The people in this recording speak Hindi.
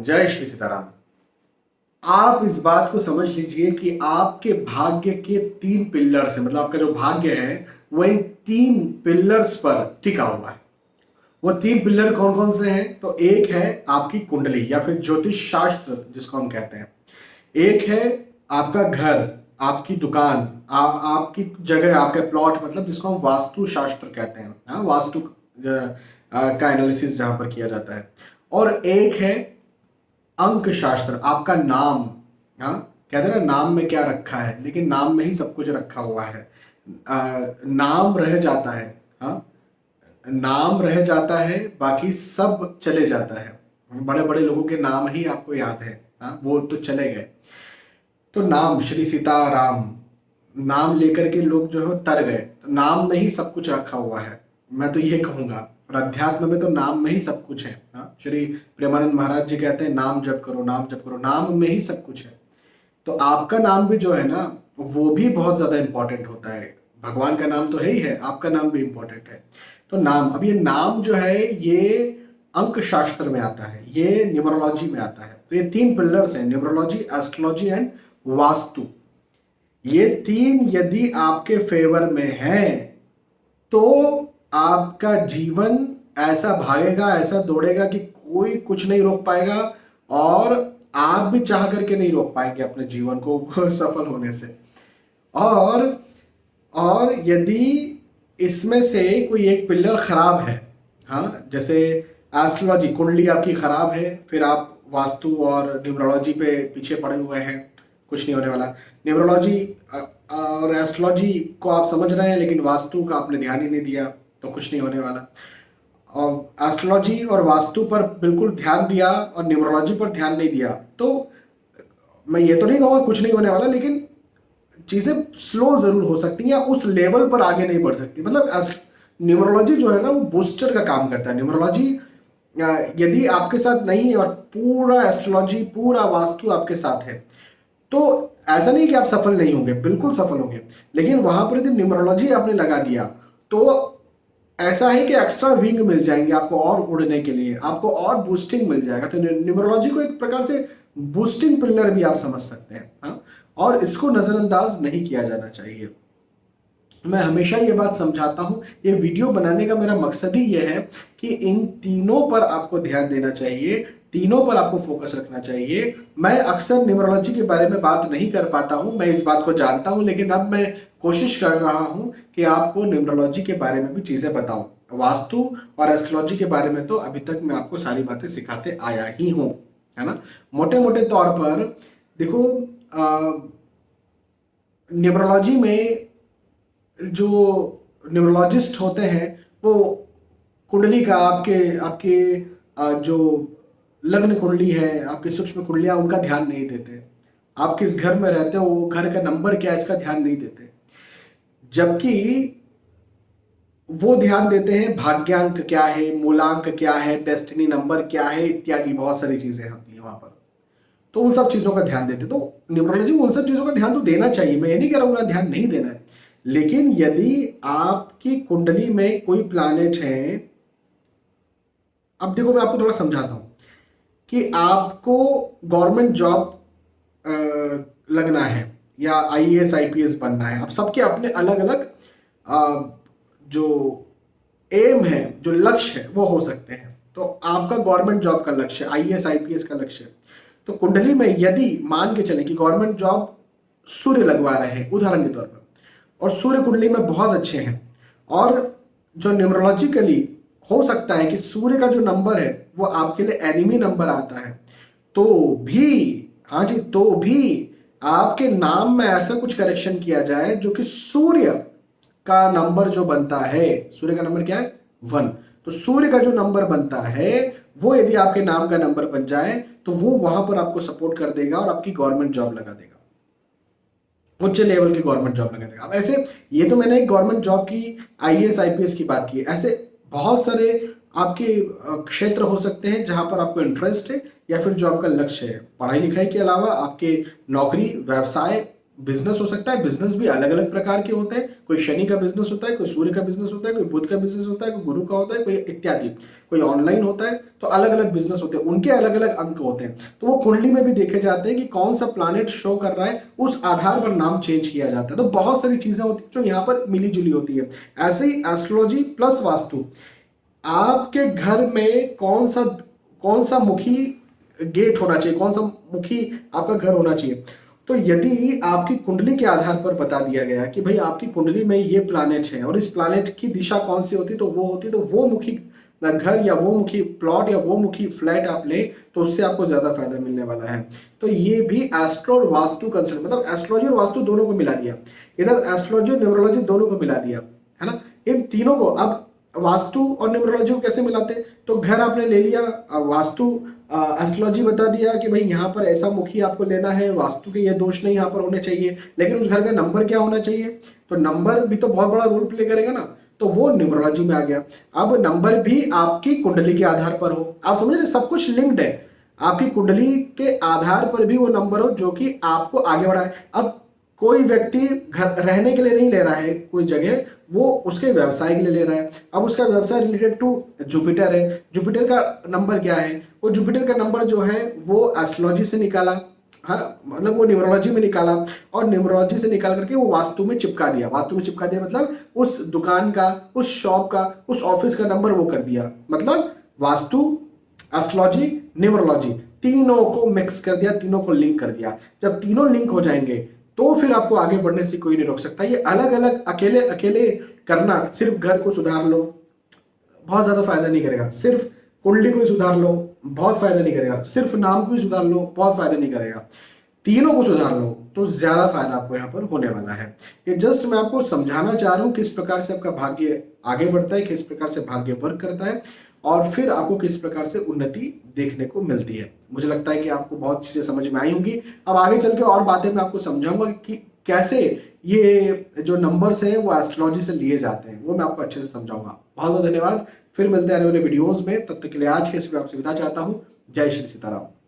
जय श्री सीताराम। आप इस बात को समझ लीजिए कि आपके भाग्य के 3 पिलर्स हैं, मतलब आपका जो भाग्य है वो इन 3 पिलर्स पर टिका हुआ है। वो 3 पिलर कौन कौन से हैं? तो एक है आपकी कुंडली या फिर ज्योतिष शास्त्र जिसको हम कहते हैं। एक है आपका घर, आपकी दुकान, आपकी जगह, आपके प्लॉट, मतलब जिसको हम वास्तु शास्त्र कहते हैं। हाँ, वास्तु का एनालिसिस जहां पर किया जाता है। और एक है अंक शास्त्र, आपका नाम। हाँ, कहते हैं ना नाम में क्या रखा है, लेकिन नाम में ही सब कुछ रखा हुआ है। नाम रह जाता है। हाँ, नाम रह जाता है, बाकी सब चले जाता है। बड़े बड़े लोगों के नाम ही आपको याद है। हाँ, वो तो चले गए। तो नाम, श्री सीताराम, नाम लेकर के लोग जो है वो तर गए। तो नाम में ही सब कुछ रखा हुआ है, मैं तो ये कहूंगा। और अध्यात्म में तो नाम में ही सब कुछ है। हाँ, श्री प्रेमानंद महाराज जी कहते हैं नाम जप करो, नाम जप करो, नाम में ही सब कुछ है। तो आपका नाम भी जो है ना, वो भी बहुत ज्यादा इंपॉर्टेंट होता है। भगवान का नाम तो है ही है, आपका नाम भी इंपॉर्टेंट है। तो नाम, अब ये नाम जो है ये अंक शास्त्र में आता है, ये न्यूमरोलॉजी में आता है। तो ये 3 पिलर्स हैं, न्यूमरोलॉजी, एस्ट्रोलॉजी एंड वास्तु। ये 3 यदि आपके फेवर में है तो आपका जीवन ऐसा भागेगा, ऐसा दौड़ेगा कि कोई कुछ नहीं रोक पाएगा, और आप भी चाह करके नहीं रोक पाएंगे अपने जीवन को सफल होने से। और यदि इसमें से कोई एक पिलर खराब है, हाँ, जैसे एस्ट्रोलॉजी, कुंडली आपकी खराब है, फिर आप वास्तु और न्यूमरोलॉजी पे पीछे पड़े हुए हैं, कुछ नहीं होने वाला। न्यूमरोलॉजी और एस्ट्रोलॉजी को आप समझ रहे हैं, लेकिन वास्तु का आपने ध्यान ही नहीं दिया, तो कुछ नहीं होने वाला। और एस्ट्रोलॉजी और वास्तु पर बिल्कुल ध्यान दिया और न्यूमरोलॉजी पर ध्यान नहीं दिया, तो मैं ये तो नहीं कहूँगा कुछ नहीं होने वाला, लेकिन चीज़ें स्लो जरूर हो सकती हैं या उस लेवल पर आगे नहीं बढ़ सकती। मतलब न्यूमरोलॉजी जो है ना, वो बूस्टर का काम करता है। न्यूमरोलॉजी यदि आपके साथ नहीं है और पूरा एस्ट्रोलॉजी, पूरा वास्तु आपके साथ है, तो ऐसा नहीं कि आप सफल नहीं होंगे, बिल्कुल सफल होंगे। लेकिन वहां पर यदि न्यूमरोलॉजी आपने लगा दिया तो ऐसा है कि एक्स्ट्रा विंग मिल जाएंगे आपको, और उड़ने के लिए आपको और बूस्टिंग मिल जाएगा। तो न्यूमरोलॉजी को एक प्रकार से बूस्टिंग पिलर भी आप समझ सकते हैं। हाँ, और इसको नजरअंदाज नहीं किया जाना चाहिए। मैं हमेशा ये बात समझाता हूं, ये वीडियो बनाने का मेरा मकसद ही ये है कि इन तीनों पर आपको ध्यान देना चाहिए, तीनों पर आपको फोकस रखना चाहिए। मैं अक्सर न्यूमरोलॉजी के बारे में बात नहीं कर पाता हूं, मैं इस बात को जानता हूं, लेकिन अब मैं कोशिश कर रहा हूं कि आपको न्यूमरोलॉजी के बारे में भी चीजें बताऊं। वास्तु और एस्ट्रोलॉजी के बारे में तो अभी तक मैं आपको सारी बातें सिखाते आया ही हूं, है ना। मोटे मोटे तौर पर देखो, न्यूमरोलॉजी में जो न्यूमरोलॉजिस्ट होते हैं वो कुंडली का, आपके आपके जो लग्न कुंडली है, आपकी सूक्ष्म कुंडलियां, उनका ध्यान नहीं देते। आप किस घर में रहते हो, वो घर का नंबर क्या है, इसका ध्यान नहीं देते। जबकि वो ध्यान देते हैं भाग्यांक क्या है, मूलांक क्या है, डेस्टिनी नंबर क्या है, इत्यादि बहुत सारी चीजें होती हैं वहां पर। तो उन सब चीजों का ध्यान देते। तो न्यूमरोलॉजी में उन सब चीजों का ध्यान तो देना चाहिए, मैं ये नहीं कह रहा हूँ ध्यान नहीं देना है। लेकिन यदि आपकी कुंडली में कोई प्लैनेट है, अब देखो मैं आपको थोड़ा समझाता हूं कि आपको गवर्नमेंट जॉब लगना है या आईएएस आईपीएस बनना है। अब सबके अपने अलग अलग जो एम है, जो लक्ष्य है, वो हो सकते हैं। तो आपका गवर्नमेंट जॉब का लक्ष्य, आईएएस आईपीएस का लक्ष्य है, तो कुंडली में यदि मान के चले कि गवर्नमेंट जॉब सूर्य लगवा रहे हैं उदाहरण के तौर पर, और सूर्य कुंडली में बहुत अच्छे हैं, और जो न्यूमरोलॉजिकली हो सकता है कि सूर्य का जो नंबर है वो आपके लिए एनिमी नंबर आता है, तो भी, हाँ जी, तो भी आपके नाम में ऐसा कुछ करेक्शन किया जाए जो कि सूर्य का नंबर जो बनता है, सूर्य का नंबर क्या है 1, तो सूर्य का जो नंबर बनता है वो यदि आपके नाम का नंबर बन जाए तो वो वहां पर आपको सपोर्ट कर देगा और आपकी गवर्नमेंट जॉब लगा देगा, उच्च लेवल की गवर्नमेंट जॉब लगा देगा। अब ऐसे, ये तो मैंने एक गवर्नमेंट जॉब की, आईएएस आईपीएस की बात की, ऐसे बहुत सारे आपके क्षेत्र हो सकते हैं जहां पर आपको इंटरेस्ट है या फिर जो आपका लक्ष्य है। पढ़ाई लिखाई के अलावा आपके नौकरी, व्यवसाय, बिजनेस हो सकता है। बिजनेस भी अलग अलग प्रकार के होते हैं, कोई शनि का बिजनेस होता है, कोई सूर्य का बिजनेस होता है, कोई बुध का बिजनेस होता है, कोई गुरु का होता है, कोई इत्यादि, कोई ऑनलाइन होता है। तो अलग अलग बिजनेस होते हैं, उनके अलग अलग अंक होते हैं। तो वो कुंडली में भी देखे जाते हैं कि कौन सा प्लैनेट शो कर रहा है, उस आधार पर नाम चेंज किया जाता है। तो बहुत सारी चीजें होती है जो यहाँ पर मिली जुली होती है। ऐसे ही एस्ट्रोलॉजी प्लस वास्तु, आपके घर में कौन सा मुखी गेट होना चाहिए, कौन सा मुखी आपका घर होना चाहिए। तो यदि आपकी कुंडली के आधार पर बता दिया गया कि भाई आपकी कुंडली में ये प्लैनेट है और इस प्लैनेट की दिशा कौन सी होती, तो वो होती, तो वो मुखी घर या वो मुखी प्लॉट या वो मुखी फ्लैट आप ले, तो उससे आपको ज्यादा फायदा मिलने वाला है। तो ये भी एस्ट्रो और वास्तु कंसर्न, मतलब एस्ट्रोलॉजी और वास्तु दोनों को मिला दिया, इधर एस्ट्रोलॉजी और न्यूमरोलॉजी दोनों को मिला दिया, है ना। इन तीनों को अब वास्तु और न्यूमरोलॉजी को कैसे मिलाते हैं, तो घर आपने ले लिया, वास्तु एस्ट्रोलॉजी बता दिया कि भाई यहाँ पर ऐसा मुखी आपको लेना है, वास्तु के ये दोष नहीं यहाँ पर होने चाहिए, लेकिन उस घर का नंबर क्या होना चाहिए, तो नंबर भी तो बहुत बड़ा रोल प्ले करेगा ना, तो वो न्यूमरोलॉजी में आ गया। अब नंबर भी आपकी कुंडली के आधार पर हो, आप समझ रहे, सब कुछ लिंक्ड है। आपकी कुंडली के आधार पर भी वो नंबर हो जो कि आपको आगे बढ़ाए। अब कोई व्यक्ति घर रहने के लिए नहीं ले रहा है कोई जगह, वो उसके व्यवसाय के लिए ले रहा है। अब उसका व्यवसाय रिलेटेड टू जुपिटर है, जुपिटर का नंबर क्या है, वो जुपिटर का नंबर जो है वो एस्ट्रोलॉजी से निकाला, हाँ मतलब वो न्यूमरोलॉजी में निकाला, और न्यूमरोलॉजी से निकाल करके वो वास्तु में चिपका दिया। वास्तु में चिपका दिया मतलब उस दुकान का, उस शॉप का, उस ऑफिस का नंबर वो कर दिया। मतलब वास्तु, एस्ट्रोलॉजी, न्यूमरोलॉजी तीनों को मिक्स कर दिया, तीनों को लिंक कर दिया। जब तीनों लिंक हो जाएंगे तो फिर आपको आगे बढ़ने से कोई नहीं रोक सकता। ये अलग अलग अकेले अकेले करना, सिर्फ घर को सुधार लो बहुत ज्यादा फायदा नहीं करेगा, सिर्फ कुंडली को ही सुधार लो बहुत फायदा नहीं करेगा, सिर्फ नाम को ही सुधार लो बहुत फायदा नहीं करेगा, तीनों को सुधार लो तो ज्यादा फायदा आपको यहाँ पर होने वाला है। ये जस्ट मैं आपको समझाना चाह रहा हूँ किस प्रकार से आपका भाग्य आगे बढ़ता है, किस प्रकार से भाग्य वर्क करता है, और फिर आपको किस प्रकार से उन्नति देखने को मिलती है। मुझे लगता है कि आपको बहुत चीजें समझ में आई होंगी। अब आगे चल के और बातें मैं आपको समझाऊंगा कि कैसे ये जो नंबर्स हैं वो एस्ट्रोलॉजी से लिए जाते हैं, वो मैं आपको अच्छे से समझाऊंगा। बहुत बहुत धन्यवाद, फिर मिलते हैं आने वाले वीडियोस में। तब तक के लिए आज के इस आपसे विदा चाहता हूँ। जय श्री सीताराम।